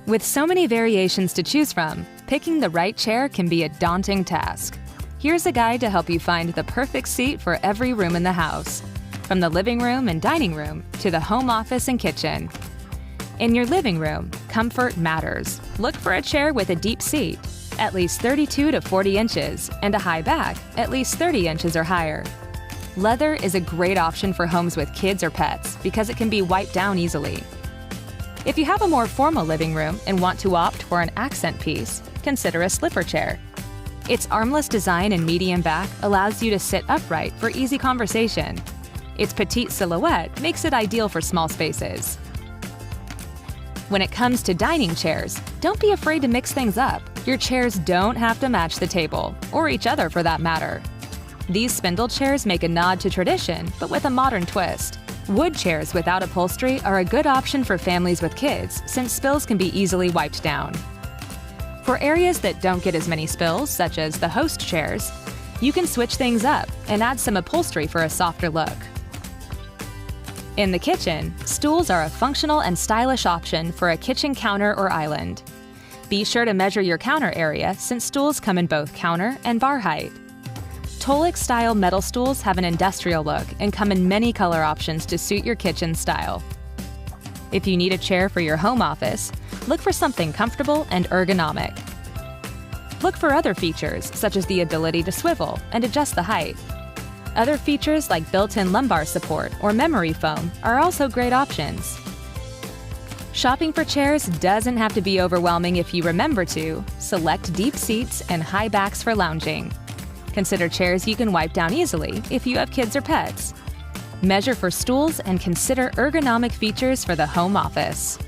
With so many variations to choose from, picking the right chair can be a daunting task. Here's a guide to help you find the perfect seat for every room in the house, from the living room and dining room to the home office and kitchen. In your living room, comfort matters. Look for a chair with a deep seat, at least 32 to 40 inches, and a high back, at least 30 inches or higher. Leather is a great option for homes with kids or pets because it can be wiped down easily. If you have a more formal living room and want to opt for an accent piece, consider a slipper chair. Its armless design and medium back allows you to sit upright for easy conversation. Its petite silhouette makes it ideal for small spaces. When it comes to dining chairs, don't be afraid to mix things up. Your chairs don't have to match the table, or each other for that matter. These spindle chairs make a nod to tradition, but with a modern twist. Wood chairs without upholstery are a good option for families with kids since spills can be easily wiped down. For areas that don't get as many spills, such as the host chairs, you can switch things up and add some upholstery for a softer look. In the kitchen, stools are a functional and stylish option for a kitchen counter or island. Be sure to measure your counter area since stools come in both counter and bar height. Tolex-style metal stools have an industrial look and come in many color options to suit your kitchen style. If you need a chair for your home office, look for something comfortable and ergonomic. Look for other features, such as the ability to swivel and adjust the height. Other features like built-in lumbar support or memory foam are also great options. Shopping for chairs doesn't have to be overwhelming if you remember to select deep seats and high backs for lounging. Consider chairs you can wipe down easily if you have kids or pets. Measure for stools and consider ergonomic features for the home office.